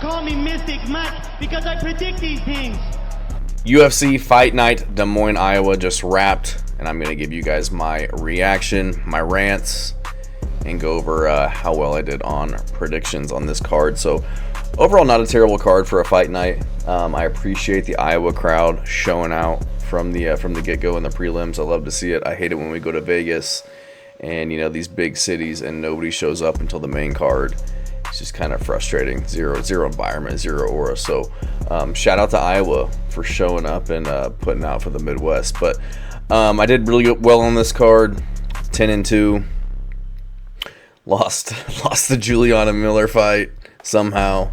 call me Mystic Mac because I predict these things. UFC Fight Night Des Moines, Iowa just wrapped, and I'm going to give you guys my reaction, my rants, and go over how well I did on predictions on this card. So overall, not a terrible card for a fight night. I appreciate the Iowa crowd showing out from the get-go in the prelims. I love to see it. I hate it when we go to Vegas and these big cities and nobody shows up until the main card. It's just kind of frustrating. Zero environment, zero aura. So shout out to Iowa for showing up and putting out for the Midwest. But I did really well on this card. 10-2. Lost the Juliana Miller fight somehow,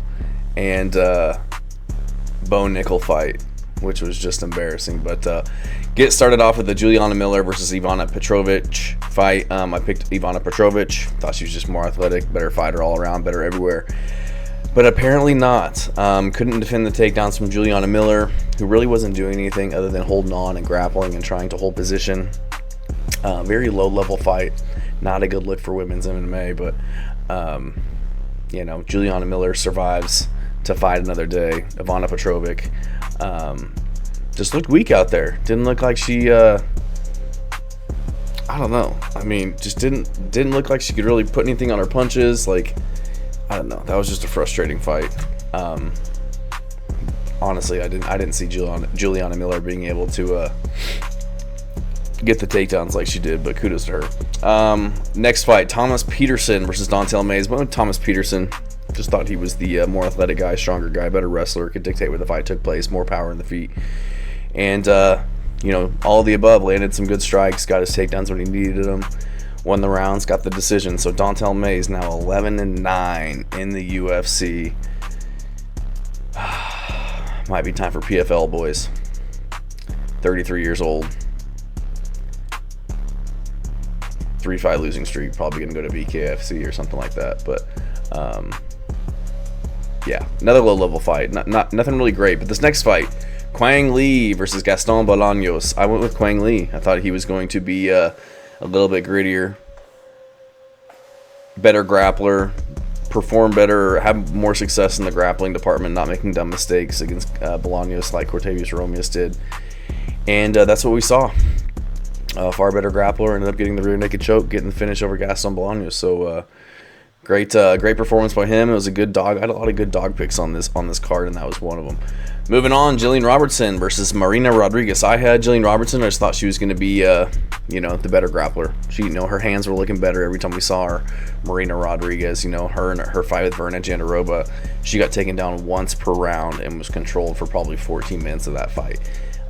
and Bo Nickel fight, which was just embarrassing. But get started off with the Juliana Miller versus Ivana Petrovic fight. I picked Ivana Petrovic. Thought she was just more athletic, better fighter all around, better everywhere. But apparently not. Couldn't defend the takedowns from Juliana Miller, who really wasn't doing anything other than holding on and grappling and trying to hold position. Very low-level fight. Not a good look for women's MMA, but Juliana Miller survives to fight another day. Ivana Petrovic just looked weak out there. Didn't look like she I don't know. I mean, just didn't look like she could really put anything on her punches. Like, I don't know. That was just a frustrating fight. Honestly, I didn't see Juliana Miller being able to get the takedowns like she did, but kudos to her. Next fight, Thomas Peterson versus Dontel Mays. Went with Thomas Peterson. Just thought he was the more athletic guy, stronger guy, better wrestler, could dictate where the fight took place, more power in the feet. And, all of the above, landed some good strikes, got his takedowns when he needed them, won the rounds, got the decision. So Dontel Mays now 11-9 in the UFC. Might be time for PFL, boys. 33 years old. 3-5 losing streak, probably going to go to BKFC or something like that. But yeah, another low-level fight. Nothing really great. But this next fight, Quang Lee versus Gaston Bolaños. I went with Quang Lee. I thought he was going to be a little bit grittier, better grappler, perform better, have more success in the grappling department, not making dumb mistakes against Bolaños like Cortavius Romius did. And that's what we saw. Far better grappler, ended up getting the rear naked choke, getting the finish over Gaston Bolaños. So great performance by him. It was a good dog. I had a lot of good dog picks on this card, and that was one of them. Moving on, Jillian Robertson versus Marina Rodriguez. I had Jillian Robertson. I just thought she was going to be, the better grappler. She, her hands were looking better every time we saw her. Marina Rodriguez, her and her fight with Verna Jandiroba, she got taken down once per round and was controlled for probably 14 minutes of that fight.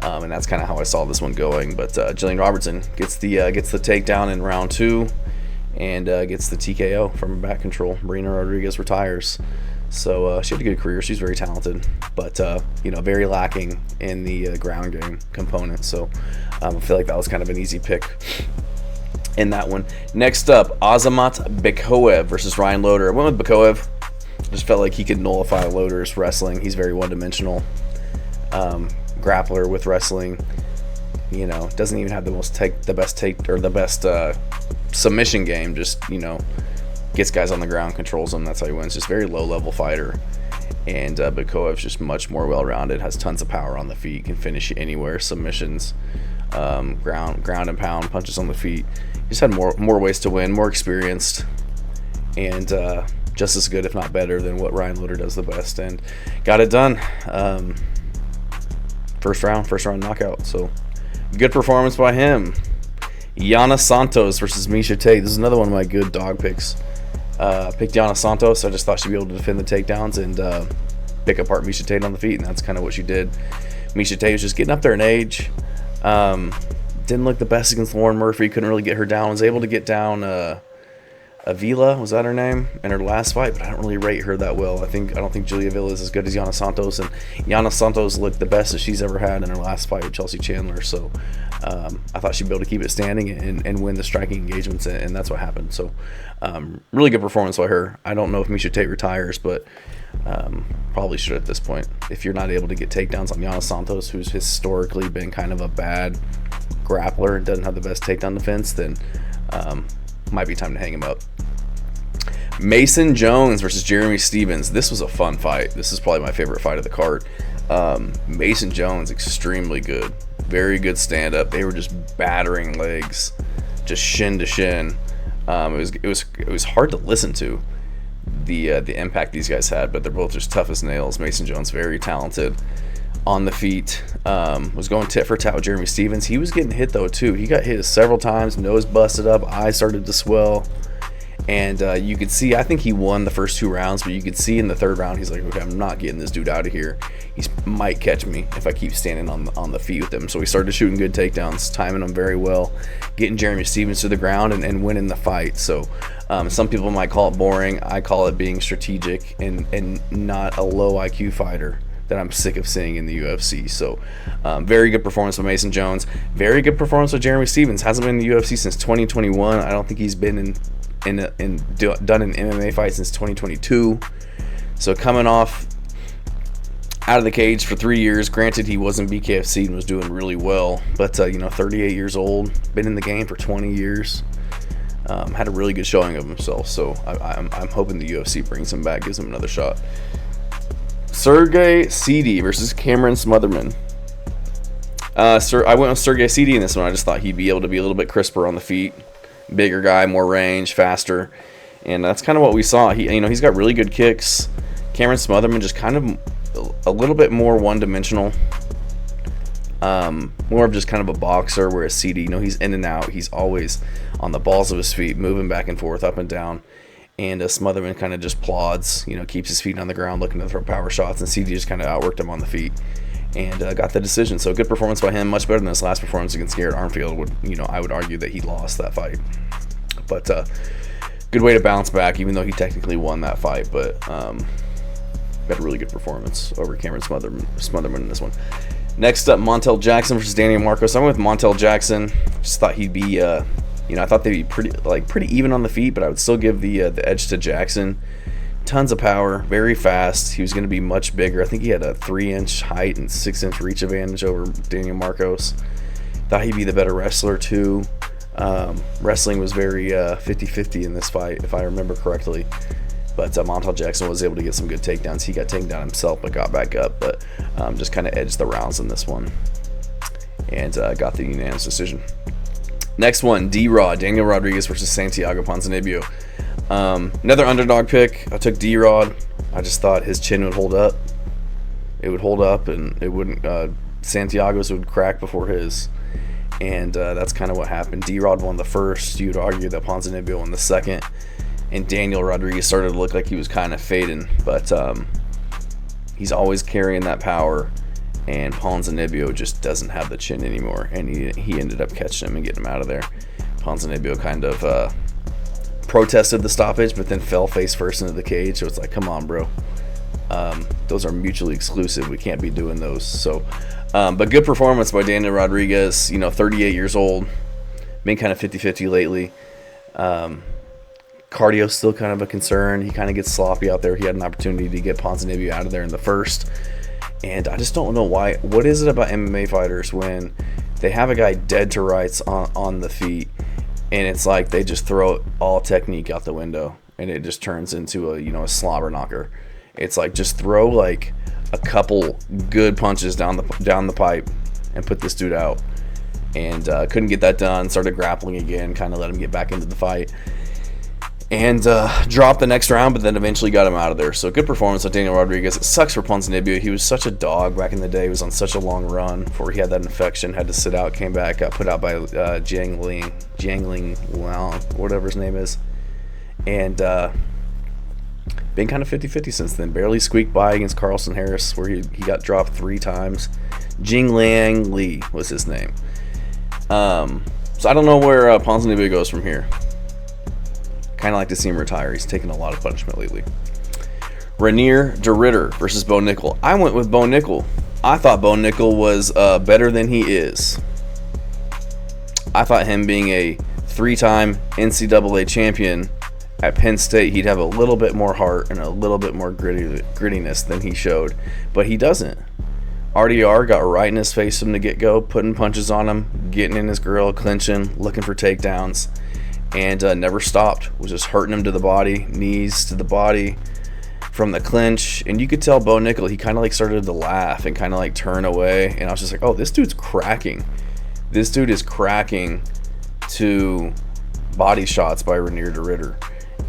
And that's kind of how I saw this one going. But Jillian Robertson gets the takedown in round 2 and gets the TKO from back control. Marina Rodriguez retires. So she had a good career. She's very talented, but very lacking in the ground game component. So I feel like that was kind of an easy pick in that one. Next up, Azamat Bekaev versus Ryan Loder. I went with Bekaev. Just felt like he could nullify Loder's wrestling. He's very one-dimensional. Grappler with wrestling, doesn't even have the best submission game. Just gets guys on the ground, controls them. That's how he wins. Just very low level fighter. And Bekaev's just much more well rounded. Has tons of power on the feet. Can finish anywhere. Submissions, ground and pound, punches on the feet. Just had more ways to win. More experienced, and just as good, if not better, than what Ryan Loder does the best. And got it done. First round knockout. So good performance by him. Yana Santos versus Miesha Tate. This is another one of my good dog picks. Picked Yana Santos. I just thought she'd be able to defend the takedowns and pick apart Miesha Tate on the feet, and that's kind of what she did. Miesha Tate was just getting up there in age. Didn't look the best against Lauren Murphy. Couldn't really get her down. Was able to get down Avila, was that her name, in her last fight, but I don't really rate her that well. I don't think Julia Avila is as good as Yana Santos, and Yana Santos looked the best that she's ever had in her last fight with Chelsea Chandler. So I thought she'd be able to keep it standing and win the striking engagements, and that's what happened. So really good performance by her. I don't know if Miesha Tate retires, but probably should at this point. If you're not able to get takedowns on Yana Santos, who's historically been kind of a bad grappler and doesn't have the best takedown defense, then might be time to hang him up. Mason Jones versus Jeremy Stephens. This was a fun fight. This is probably my favorite fight of the card. Mason Jones, extremely good. Very good stand-up. They were just battering legs, just shin to shin. It was hard to listen to, the impact these guys had, but they're both just tough as nails. Mason Jones, very talented on the feet. Was going tit for tat with Jeremy Stephens. He was getting hit though too. He got hit several times, nose busted up, eyes started to swell. And you could see, I think he won the first 2 rounds, but you could see in the 3rd round, he's like, okay, I'm not getting this dude out of here. He might catch me if I keep standing on the feet with him. So he started shooting good takedowns, timing them very well, getting Jeremy Stephens to the ground and winning the fight. So some people might call it boring. I call it being strategic and not a low IQ fighter that I'm sick of seeing in the UFC. So very good performance by Mason Jones. Very good performance by Jeremy Stephens. Hasn't been in the UFC since 2021. I don't think he's been done an MMA fight since 2022. So coming off out of the cage for 3 years. Granted, he wasn't BKFC and was doing really well, but 38 years old, been in the game for 20 years. Had a really good showing of himself. So I'm hoping the UFC brings him back, gives him another shot. Sergey Cedi versus Cameron Smotherman. I went with Sergey Cedi in this one. I just thought he'd be able to be a little bit crisper on the feet. Bigger guy, more range, faster. And that's kind of what we saw. He's got really good kicks. Cameron Smotherman just kind of a little bit more one-dimensional. More of just kind of a boxer, whereas Cedi, he's in and out. He's always on the balls of his feet, moving back and forth, up and down. And Smotherman kind of just plods, keeps his feet on the ground, looking to throw power shots. And Cedi just kind of outworked him on the feet and got the decision. So good performance by him, much better than his last performance against Garrett Armfield. I would argue that he lost that fight. But good way to bounce back, even though he technically won that fight. But got a really good performance over Cameron Smotherman in this one. Next up, Montel Jackson versus Daniel Marcos. I went with Montel Jackson. Just thought he'd be, I thought they'd be pretty even on the feet, but I would still give the edge to Jackson. Tons of power, very fast. He was going to be much bigger. I think he had a 3-inch height and 6-inch reach advantage over Daniel Marcos. Thought he'd be the better wrestler too. Wrestling was very 50-50 in this fight, if I remember correctly. But Montel Jackson was able to get some good takedowns. He got taken down himself, but got back up. But just kind of edged the rounds in this one. And got the unanimous decision. Next one, D-Rod, Daniel Rodriguez versus Santiago Ponzinibbio. Another underdog pick. I took D-Rod. I just thought his chin would hold up. It would hold up, and it wouldn't. Santiago's would crack before his, and that's kind of what happened. D-Rod won the first. You'd argue that Ponzinibbio won the second, and Daniel Rodriguez started to look like he was kind of fading, but he's always carrying that power. And Ponzinibbio just doesn't have the chin anymore, and he ended up catching him and getting him out of there. Ponzinibbio kind of protested the stoppage, but then fell face first into the cage. So it's like, come on, bro. Those are mutually exclusive. We can't be doing those. So, but good performance by Daniel Rodriguez. 38 years old, been kind of 50-50 lately. Cardio's still kind of a concern. He kind of gets sloppy out there. He had an opportunity to get Ponzinibbio out of there in the first. And I just don't know why. What is it about MMA fighters when they have a guy dead to rights on the feet, and it's like they just throw all technique out the window, and it just turns into a slobber knocker. It's like, just throw like a couple good punches down the pipe and put this dude out. And couldn't get that done. Started grappling again, kind of let him get back into the fight. And dropped the next round, but then eventually got him out of there. So good performance by Daniel Rodriguez. It sucks for Ponzinibbio. He was such a dog back in the day. He was on such a long run before he had that infection. Had to sit out, came back, got put out by Jiang Ling, whatever his name is. And been kind of 50-50 since then. Barely squeaked by against Carlson Harris, where he got dropped 3 times. Jing Liang Li was his name. So I don't know where Ponzinibbio goes from here. Kind of like to see him retire. He's taken a lot of punishment lately. Rainier de Ritter versus Bo Nickel. I went with Bo Nickel. I thought Bo Nickel was better than he is. I thought him being a 3-time NCAA champion at Penn State, he'd have a little bit more heart and a little bit more grittiness than he showed. But he doesn't. RDR got right in his face from the get-go, putting punches on him, getting in his grill, clinching, looking for takedowns. and never stopped. Was just hurting him to the body, knees to the body from the clinch. And you could tell Bo Nickel, he kind of like started to laugh and kind of like turn away. And I was just like, oh, this dude's cracking. This dude is cracking to body shots by Ranier de Ridder.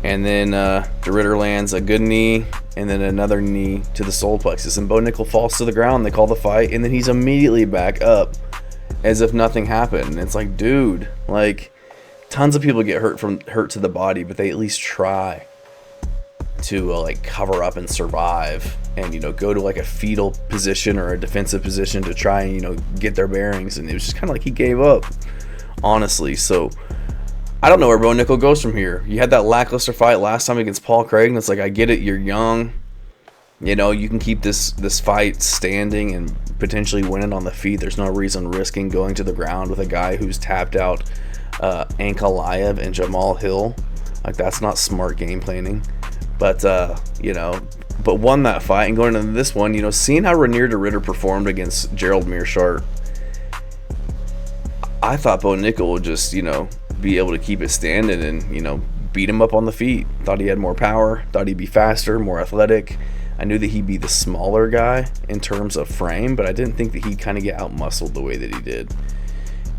And then de Ridder lands a good knee and then another knee to the solar plexus. And Bo Nickel falls to the ground. They call the fight. And then he's immediately back up as if nothing happened. And it's like, dude, like, tons of people get hurt to the body, but they at least try to like cover up and survive and, you know, go to like a fetal position or a defensive position to try and, you know, get their bearings. And it was just kind of like he gave up, honestly. So I don't know where Bo Nickel goes from here. You had that lackluster fight last time against Paul Craig, and it's like, I get it, you're young, you know, you can keep this fight standing and potentially win it on the feet. There's no reason risking going to the ground with a guy who's tapped out Ankalaev and Jamal Hill. Like, that's not smart game planning. But you know, but won that fight. And going into this one, you know, seeing how Ranier de Ridder performed against Gerald Meerschaert, I thought Bo Nickel would just, you know, be able to keep it standing and, you know, beat him up on the feet. Thought he had more power, thought he'd be faster, more athletic. I knew that he'd be the smaller guy in terms of frame, but I didn't think that he'd kind of get out-muscled the way that he did.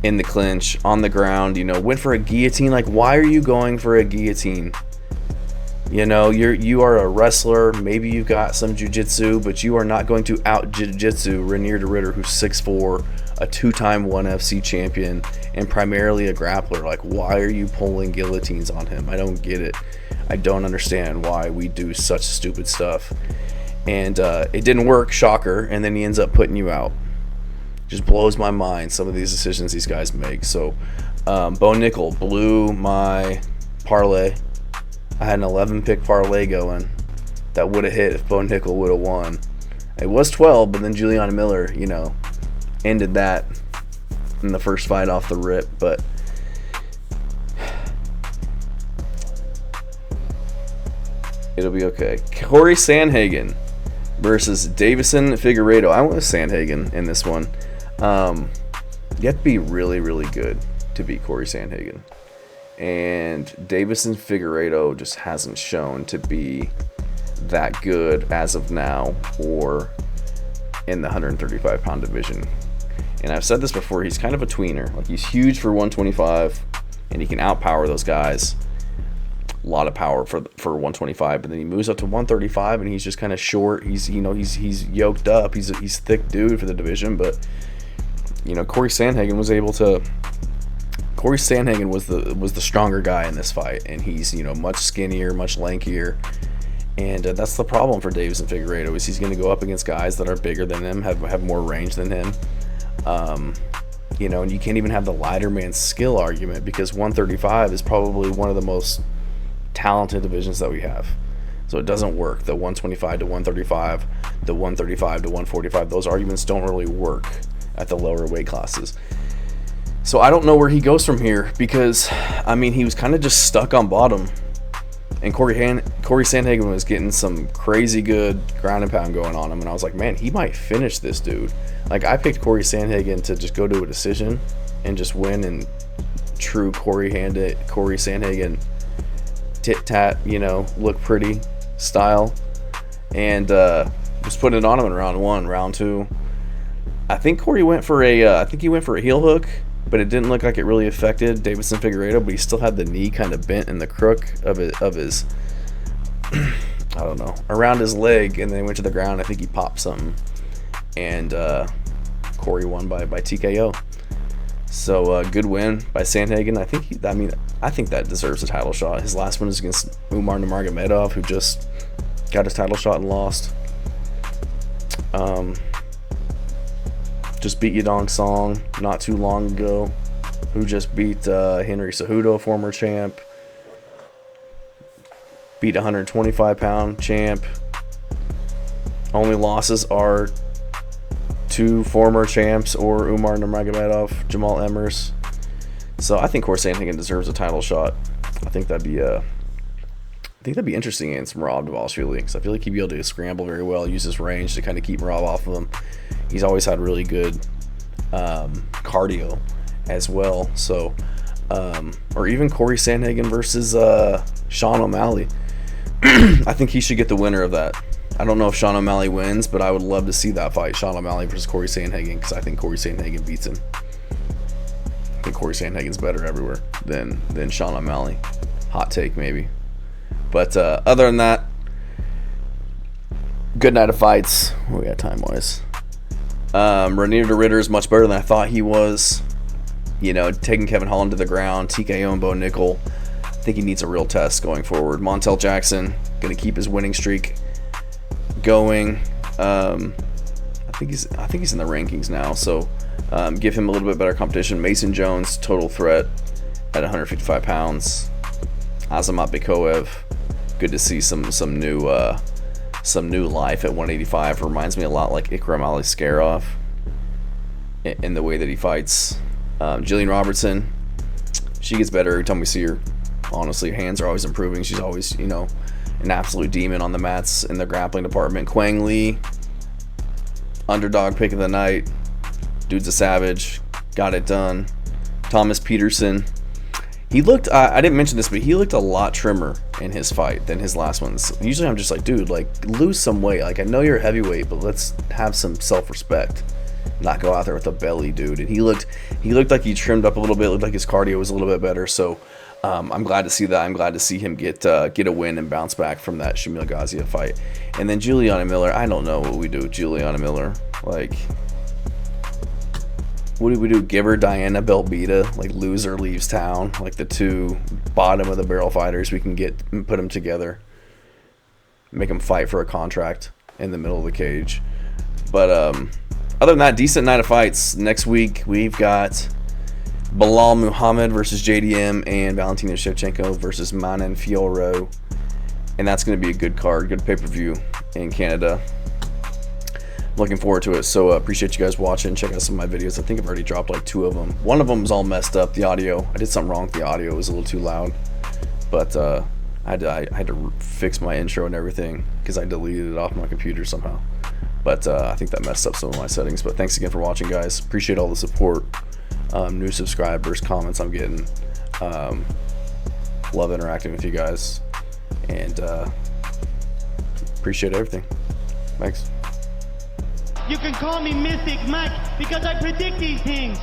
In the clinch, on the ground, you know, went for a guillotine. Like, why are you going for a guillotine? You know, you are a wrestler. Maybe you've got some jiu-jitsu, but you are not going to out-jiu-jitsu Ranier de Ridder, who's 6'4", a two-time ONE FC champion, and primarily a grappler. Like, why are you pulling guillotines on him? I don't get it. I don't understand why we do such stupid stuff. And it didn't work, shocker, and then he ends up putting you out. Just blows my mind, some of these decisions these guys make. So, Bo Nickel blew my parlay. I had an 11-pick parlay going that would have hit if Bo Nickel would have won. It was 12, but then Juliana Miller, you know, ended that in the first fight off the rip. But it'll be okay. Corey Sandhagen versus Davison Figueiredo. I went with Sandhagen in this one. You have to be really, really good to beat Corey Sandhagen. And Davison Figueiredo just hasn't shown to be that good as of now or in the 135-pound division. And I've said this before, he's kind of a tweener. Like, he's huge for 125, and he can outpower those guys. A lot of power for 125, but then he moves up to 135, and he's just kind of short. He's, you know, he's yoked up. He's a thick dude for the division, but, you know, Corey Sandhagen was the stronger guy in this fight, and he's, you know, much skinnier, much lankier, and that's the problem for Davison Figueiredo, is he's going to go up against guys that are bigger than him, have more range than him, you know, and you can't even have the lighter man skill argument, because 135 is probably one of the most talented divisions that we have. So it doesn't work. The 125 to 135, the 135 to 145, those arguments don't really work at the lower weight classes. So I don't know where he goes from here, because, I mean, he was kind of just stuck on bottom. And Corey Sandhagen was getting some crazy good ground and pound going on him. And I was like, man, he might finish this dude. Like, I picked Corey Sandhagen to just go to a decision and just win in true Corey Sandhagen tit-tat, you know, look pretty style. And just putting it on him in round one. Round two, I think Corey went for a heel hook, but it didn't look like it really affected Davison Figueiredo, but he still had the knee kind of bent in the crook of his I don't know, around his leg, and then went to the ground. I think he popped something, and Corey won by TKO. So good win by Sandhagen. I think that deserves a title shot. His last one is against Umar Nurmagomedov, who just got his title shot and lost. Just beat Yadong Song not too long ago, who just beat Henry Cejudo, former champ. Beat 125-pound champ. Only losses are two former champs, or Umar Nurmagomedov, Jamal Emmers. So I think Corey Sandhagen deserves a title shot. I think that'd be interesting against Merab Dvalishvili, because I feel like he'd be able to scramble very well, use his range to kind of keep Merab off of him. He's always had really good cardio as well. So or even Corey Sandhagen versus Sean O'Malley. I think he should get the winner of that. I don't know if Sean O'Malley wins, but I would love to see that fight, Sean O'Malley versus Corey Sandhagen, because I think Corey Sandhagen beats him. I think Corey Sandhagen's better everywhere than Sean O'Malley. Hot take, maybe. But other than that, good night of fights. What we got time-wise? Ranier de Ridder is much better than I thought he was. You know, taking Kevin Holland to the ground, TKO and Bo Nickel. I think he needs a real test going forward. Montel Jackson going to keep his winning streak going. I think he's in the rankings now, so give him a little bit better competition. Mason Jones, total threat at 155 pounds. Azamat Bikoev, good to see some new life at 185. Reminds me a lot like Ikram Aliskerov in the way that he fights. Jillian Robertson, she gets better every time we see her. Honestly, her hands are always improving. She's always, you know, an absolute demon on the mats in the grappling department. Quang Lee, underdog pick of the night. Dude's a savage. Got it done. Thomas Peterson. He looked, I didn't mention this, but he looked a lot trimmer in his fight than his last ones. Usually I'm just like, dude, like, lose some weight. Like, I know you're a heavyweight, but let's have some self-respect. Not go out there with a belly, dude. And he looked like he trimmed up a little bit. Looked like his cardio was a little bit better. So I'm glad to see that. I'm glad to see him get a win and bounce back from that Shamil Gaziev fight. And then Juliana Miller. I don't know what we do with Juliana Miller. Like, what do we do? Give her Diana Belbita, like loser leaves town, like the two bottom of the barrel fighters we can get and put them together, make them fight for a contract in the middle of the cage. But other than that, decent night of fights. Next week we've got Bilal Muhammad versus JDM and Valentina Shevchenko versus Manon Fiorot, and that's going to be a good card, good pay-per-view in Canada. Looking forward to it. So appreciate you guys watching. Check out some of my videos. I think I've already dropped like 2 of them. One of them is all messed up, the audio. I did something wrong with the audio. It was a little too loud, but I had to fix my intro and everything because I deleted it off my computer somehow. But I think that messed up some of my settings. But thanks again for watching, guys. Appreciate all the support, new subscribers, comments I'm getting. Love interacting with you guys, and appreciate everything. Thanks. You can call me Mystic Mike because I predict these things.